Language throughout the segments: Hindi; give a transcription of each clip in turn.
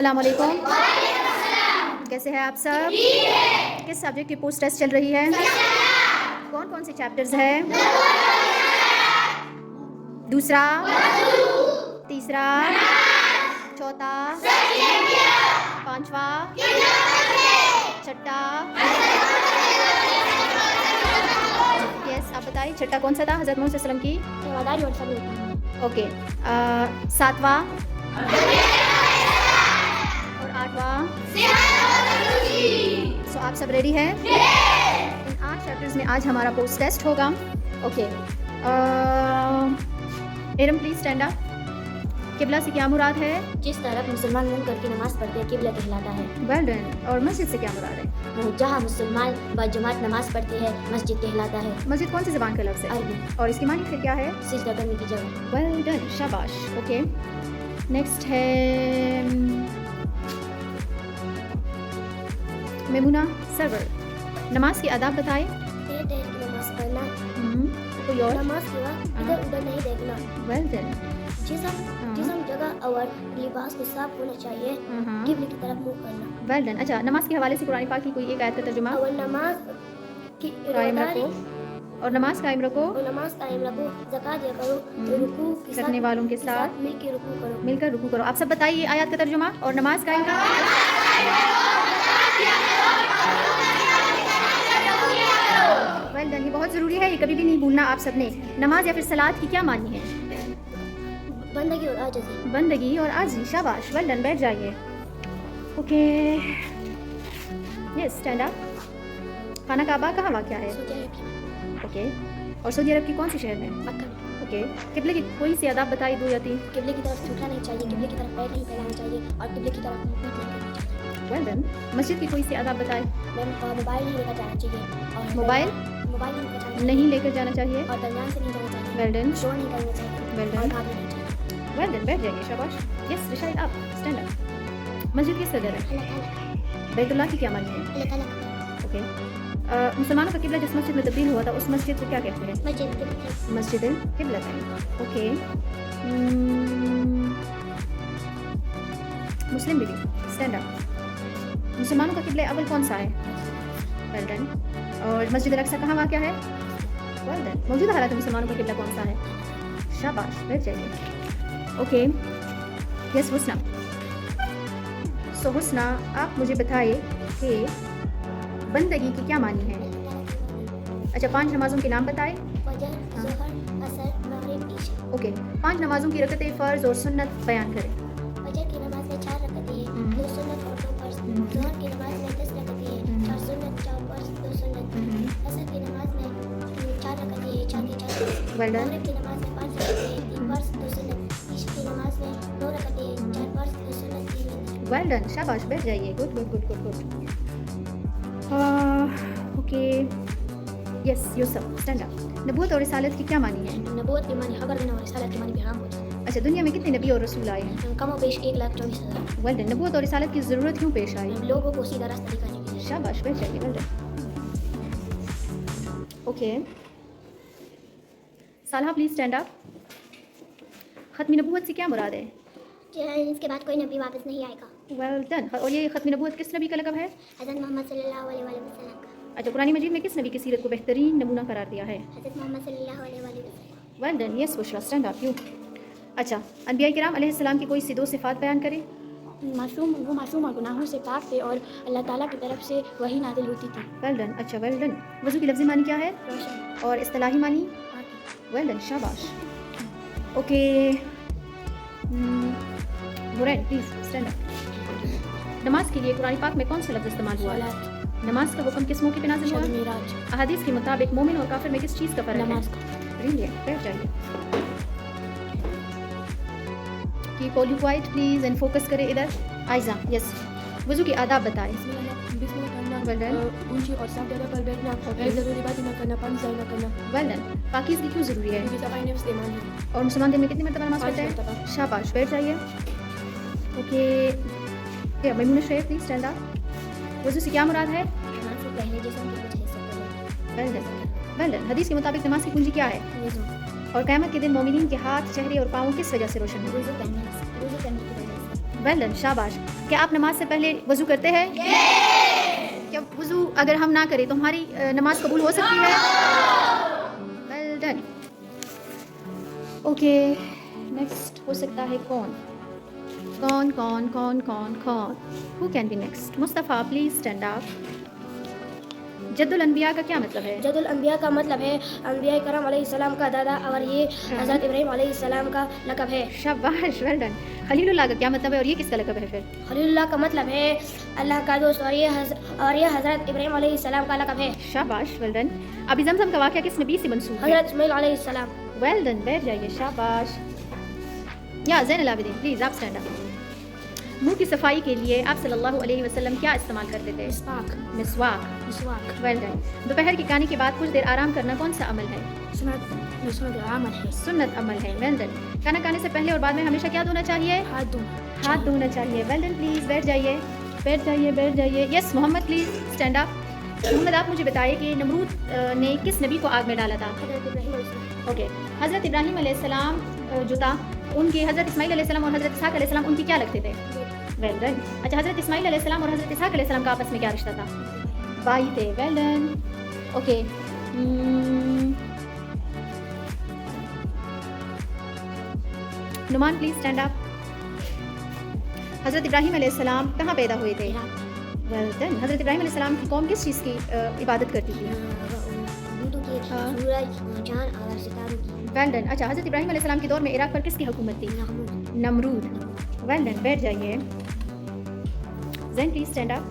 अस्सलामुअलैकुम। कैसे हैं आप सब? किस सब्जेक्ट की पोस्ट टेस्ट चल रही है? कौन कौन से चैप्टर्स हैं? दूसरा, तीसरा, चौथा, पांचवा, छठा। यस, आप बताइए छठा कौन सा था? हज़रत मोहम्मद सल्लल्लाहु अलैहि वसल्लम की। ओके, सातवां और आठवां। सो आप सब रेडी हैं? इन 8 चैप्टर्स में आज हमारा पोस्ट टेस्ट होगा। Okay, Eram please stand up. किबला से क्या मुराद है? जिस तरफ मुसलमान मुंह करके नमाज पढ़ते हैं किबला कहलाता है। Well done. और मस्जिद से क्या मुराद है? जहाँ मुसलमान बजमात नमाज पढ़ते हैं मस्जिद कहलाता है। मस्जिद कौन सी ज़बान के लफ्ज़ है? अरबी। और इसकी मानी फिर क्या है? सिजदा करने की जगह। वेल डन, शाबाश। ओके, नेक्स्ट है मेमुना सरवर। नमाज के आदाब बताएं। देर देर की नमाज पढ़ना। कोई और? नमाज के वक्त इधर उधर नहीं देखना। Well done. जिस्म जगह और लिबास को साफ होना चाहिए। किबले की तरफ मुंह करना। Well done. अच्छा, नमाज के हवाले से कुरान पाक की कोई एक आयत का तर्जुमा? और नमाज की कायम रखो और नमाज कायम रखो और नमाज कायम रखो। ज़कात दिया करो। रुकू के साथ रखने वालों के साथ मिलकर रुकू करो। मिलकर रुकू करो। आप सब बताइए आयत का तर्जुमा और नमाज कायम रखो। वेल डन, ये बहुत ज़रूरी है, ये कभी भी नहीं भूलना आप सबने। नमाज या फिर सलात की क्या मानी है? बंदगी और आजिज़ी। बंदगी और आजी। शाबाश, वेल डन। बैठ जाइए। Okay, yes, stand up. खाना काबा कहाँ वाक़या है? ओके, और सऊदी अरब की कौन सी शहर में? मक्का। ओके, किबले की कोई सी आदाब बताई, 2 या 3। किबले की तरफ झुकना नहीं चाहिए। किबले की तरफ पैर नहीं फैलाना चाहिए और किबले की तरफ मुंह नहीं करना चाहिए। Well done. मस्जिद की कोई सी आदाब बताए। मोबाइल नहीं लेकर जाना चाहिए और मोबाइल नहीं लेकर जाना चाहिए नहीं लेकर जाना चाहिए। और दरमियान से नहीं जाना चाहिए। वेल डन, शोर नहीं करना चाहिए वेल और डन, भागना नहीं चाहिए। Well done. बैठ जाइए, शाबाश। यस रिशाद, आप स्टैंड अप। मस्जिद किस सदर है? बैतुल्लाह की क्या मानी है? ओके, मुसलमानों का किबला जिस मस्जिद में तब्दील हुआ था उस मस्जिद को क्या कहते हैं? मस्जिद किबलतैन। ओके, मुस्लिम बीबी स्टैंड अप। मुसलमानों का किबला अव्वल कौन सा है? Well done. और मस्जिद अल-अक्सा कहाँ वाक़या है? Well done. मौजूदा हालात में मुसलमानों का किबला कौन सा है? शाबाश, बैठ जाइए। ओके, यस हुस्ना। सो हुस्ना, आप मुझे बताइए कि बंदगी की क्या मानी है? अच्छा, 5 नमाज़ों के नाम बताएं। फजर, ज़ोहर, असर, मगरिब, इशा। ओके, 5 नमाज़ों की रकतें फ़र्ज़ और सुन्नत बयान करें। फजर की नमाज में 4 रकतें हैं, 2 सुन्नत और 2 फर्ज। ज़ोहर की नमाज में 10 रकतें हैं, 4 सुन्नत, 4 फर्ज, 2 सुन्नत। असर की नमाज में 4 रकतें हैं, 4 की 4। Well done. मगरिब की नमाज में 5 रकतें हैं, 3 फर्ज, 2 सुन्नत। इशा की नमाज में 2 रकतें हैं, 4 फर्ज, 2 सुन्नत, 3 वितर। वेल डन, शाबाश, बैठ जाइए। Good good good good good. Okay, yes Yusuf, stand up. नबूवत और रिसालत की क्या मानी है? नबूवत की मानी खबर देना और रिसालत की मानी पैगाम पहुंचाना। अच्छा, दुनिया में कितने नबी और रसूल आए हैं? कम और बेश 1,24,000। Well done. नबूवत और रिसालत की ज़रूरत क्यों पेश आई? लोगों को सीधा रास्ता दिखाने के लिए। शाबाश, बैठ जाइए। Well done. Okay, Saleha please stand up. ख़त्मी नबूवत से क्या मुराद है? इसके बाद कोई नबी वापस नहीं आएगा। Well done. और ये ख़त्मी नबूवत किस नबी का लक़ब है? हज़रत मोहम्मद सल्लल्लाहु अलैहि वसल्लम का। अच्छा, कुरान मजीद में किस नबी की सीरत को बेहतरीन नमूना करार दिया है? हज़रत मोहम्मद सल्लल्लाहु अलैहि वसल्लम। Well done. Yes Bushra, stand up you. अच्छा, अनबिया किराम अलैहिस्सलाम की कोई सी 2 सिफ़ात बयान करें। वो मासूम और गुनाहों से पाक थे और अल्लाह ताला की तरफ से वही नाज़िल होती थी। Well done. अच्छा, वेल डन। वज़ू की लफ्ज़ी मानी क्या है? रोशन। और इस्तिलाही मानी? वेल डन, शाबाश। Okay, Burain please stand up. नमाज के लिए कुरान पाक में कौन सा लफ्ज़ इस्तेमाल हुआ है? नमाज का हुक्म किस मौके पे नाज़िल हुआ? मिराज। अहादीस के मुताबिक मोमिन और काफिर में किस चीज़ का फ़र्क है? नमाज का। ब्रिलियंट, बैठ जाइए। Keep all you quite please and focus करें इधर। आयजा, यस, वज़ू के आदाब बताएं। वेल डन, ऊंची और साफ जगह पर बैठना, गैर ज़रूरी बातें न करना, पानी ज़ाया न करना। Well done. पाकीज़गी क्यों ज़रूरी है? सफाई नफ्स के ईमान है। और मुसलमान दिन में कितनी मरतबा नमाज पढ़ते 5 हैं? मरतबा। शाबाश, बैठ जाइए। Okay, Maimuna Sheikh please stand up. वज़ू से क्या मुराद है? ईमान से पहले जिस्म के कुछ हिस्से को वेल डन, वेल डन। हदीस के मुताबिक नमाज की कुंजी क्या है? वज़ू। और क़यामत के दिन मोमिनीन के हाथ, चेहरे और पाँव किस वजह से रोशन होंगे? वज़ू करने की वजह से। वेल डन, शाबाश। क्या आप नमाज से पहले वज़ू करते हैं? क्या वज़ू अगर हम ना करें तो हमारी नमाज कबूल हो सकती है? Well done. ओके, नेक्स्ट हो सकता है कौन? Who can be next? Mustafa, please stand up. जद्दुल अनबिया का क्या मतलब है? जदुल अंबिया का मतलब है अंबिया करम अलैहिस्सलाम का दादा और ये हज़रत इब्राहीम अलैहिस्सलाम का लक़ब है। शाबाश, वेल डन। खलीलुल्लाह का क्या मतलब है और ये किसका लक़ब है फिर? खलीलुल्लाह का मतलब है अल्लाह का दोस्त और ये हज़रत इब्राहीम अलैहिस्सलाम का लक़ब है। शाबाश, वेल डन। अभी ज़मज़म का वाक़या किस नबी से मंसूब है? हज़रत इस्माइल अलैहिस्सलाम। वेल डन, बैठ जाइए, शाबाश। या ज़ैनुल आबिदीन, प्लीज़ आप स्टैंड अप। मुंह की सफाई के लिए आप सल्लल्लाहु अलैहि वसल्लम क्या इस्तेमाल करते थे? मिसवाक। Well done. दोपहर के खाने के बाद कुछ देर आराम करना कौन सा अमल है? सुन्नत अमल है। Well done. खाना खाने से पहले और बाद में हमेशा क्या धोना चाहिए? हाथ धोना चाहिए। वेल डन, प्लीज़ बैठ जाइए। Yes Mohammed, please stand up. Mohammed, आप मुझे बताइए कि नमरूद ने किस नबी को आग में डाला था? ओके, हज़रत इब्राहीम अलैहिस्सलाम जो था उनके हज़रत इस्माइल अलैहिस्सलाम और हज़रत इसहाक़ अलैहिस्सलाम उनके क्या लगते थे? Well done. अच्छा, हज़रत इस्माइल अलैहिस्सलाम और हज़रत इसहाक़ अलैहिस्सलाम का आपस में क्या रिश्ता था? भाई थे। Well done. Okay, Numan, please stand up. हज़रत इब्राहीम अलैहिस्सलाम कहाँ पैदा हुए थे? Well done. हज़रत इब्राहीम अलैहिस्सलाम की कौम किस चीज़ की इबादत करती थी? Well done. अच्छा, हज़रत इब्राहीम अलैहिस्सलाम के दौर में इराक़ पर किसकी हुकूमत थी? नमरूद। वेल डन, बैठ जाइए। ज़ैन, प्लीज़ स्टैंड अप।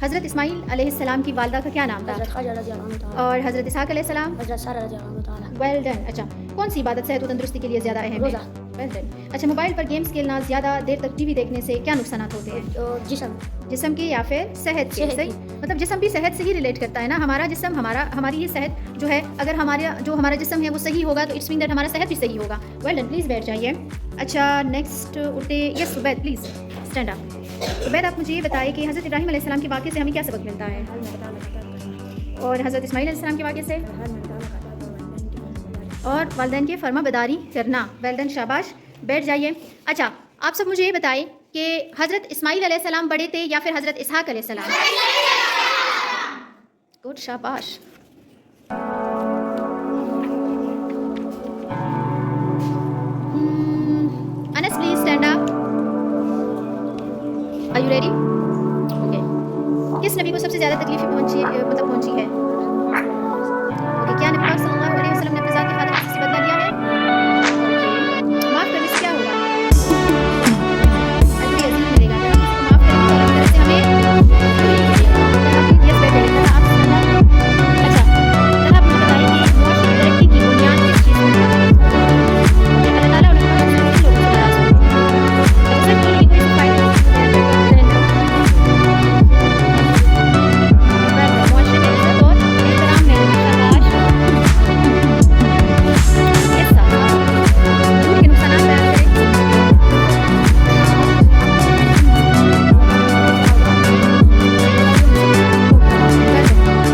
हज़रत इस्माइल अलैहिस्सलाम की वालदा का क्या नाम था? और हज़रत इसहाक़ अलैहिस्सलाम? Well done. अच्छा, कौन सी इबादत सेहत और तंदुरुस्ती के लिए ज़्यादा अहम है? Well done. अच्छा, मोबाइल पर गेम्स खेलना, ज़्यादा देर तक टीवी देखने से क्या नुकसान होते हैं? जिस्म के या फिर सेहत के? सही, मतलब जिस्म भी सेहत से ही रिलेट करता है ना। हमारा जिस्म हमारी ही सेहत जो है, अगर हमारा जिस्म है वो सही होगा तो इट्स मीन दैट हमारा सेहत भी सही होगा। वेल डन, प्लीज़ बैठ जाइए। अच्छा, नेक्स्ट उठे। Yes Ubaid, please stand up. Ubaid, आप मुझे ये बताइए कि हज़रत इब्राहीम अलैहिस्सलाम के वाक़े से हमें क्या सबक मिलता है? और हज़रत इस्माइल अलैहिस्सलाम के वाक़े से? और वालिदैन की फर्माबरदारी करना। वेल डन, शाबाश, बैठ जाइए। अच्छा, आप सब मुझे ये बताएं कि हज़रत इस्माइल अलैहिस्सलाम बड़े थे या फिर हज़रत इसहाक़ अलैहिस्सलाम? गुड, शाबाश। Anas, please stand up. Are you ready? Okay, किस नबी को सबसे ज़्यादा तकलीफें पहुंची है? ओके, क्या नबी पाक सल्लल्लाहु अलैहि वसल्लम ने अपने ज़ात के ख़ातिर किसी से बदला लिया है? ओके, माफ़ करने से क्या होगा? अजर अज़ीम मिलेगा। अगर हम किसी को माफ़ करेंगे तो अल्लाह की तरफ से हमें यस बैठ जाइए। आप अच्छा, तब आप मुझे बताइए कि मुआशरे की तरक्की की बुनियाद किस चीज़ पर है? अल्लाह ताला और उसके रसूल लोगों से नाराज़ हैं। अब सच बोलिए, कोई इससे फ़ायदा मुआशरे में इज़्ज़त और एहतराम है। शाबाश। यस साहब, झूठ के नुकसानात बयान करें।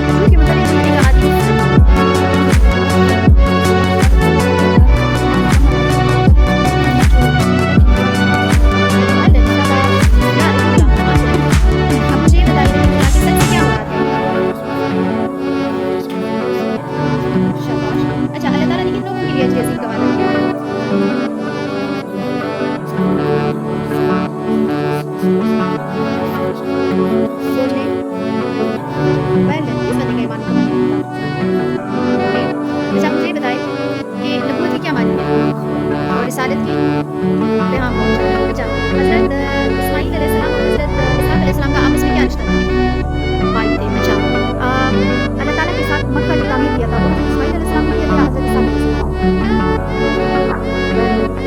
झूठ के मुताबिक जिंदगी का आदि अब मुझे ये बताइए कि आगे सच से क्या मुराद है? शाबाश। अच्छा, अल्लाह ताला ने किन लोगों के लिए अजर अज़ीम का वादा किया है? सोच लें। वेल डन, किस बंदे का ईमान मुकम्मल नहीं था? ओके, अच्छा, मुझे ये बताएं कि नबूवत की क्या मानी है और रिसालत की? पैगाम पहुंचाना। अच्छा, हज़रत इस्माइल अलैहिस्सलाम और हज़रत इसहाक़ अलैहिस्सलाम का आपस में क्या रिश्ता था? भाई थे। अच्छा, अल्लाह ताला के साथ मक्का जो तामीर किया था वो हज़रत इस्माइल अलैहिस्सलाम ने किया था या हज़रत इसहाक़ अलैहिस्सलाम?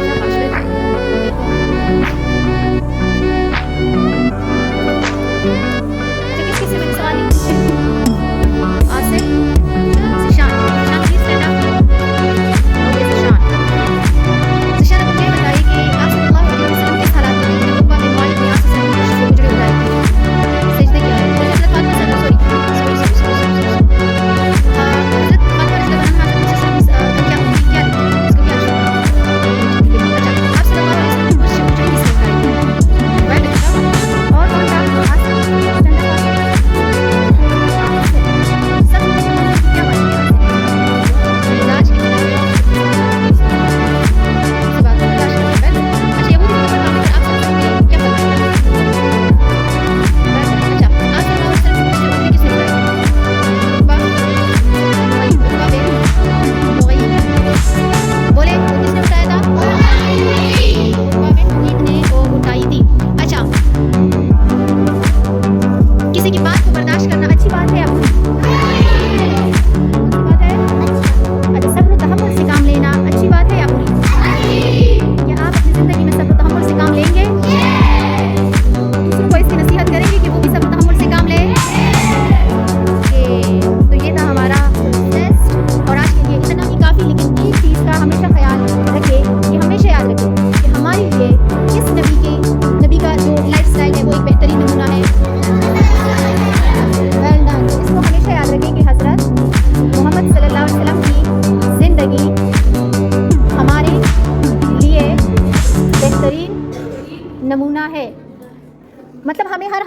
शाबाश, वेल डन।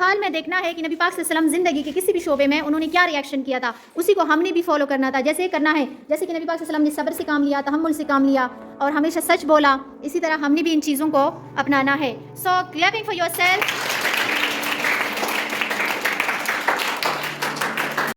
हाल में देखना है कि नबी पाक सल्लल्लाहु अलैहि वसल्लम ज़िंदगी के किसी भी शोबे में उन्होंने क्या रिएक्शन किया था, उसी को हमने भी फॉलो करना था। जैसे करना है, जैसे कि नबी पाक सल्लल्लाहु अलैहि वसल्लम ने सब्र से काम लिया, तहम्मुल से काम लिया और हमेशा सच बोला, इसी तरह हमने भी इन चीज़ों को अपनाना है। सो क्लैपिंग फॉर योरसेल्फ।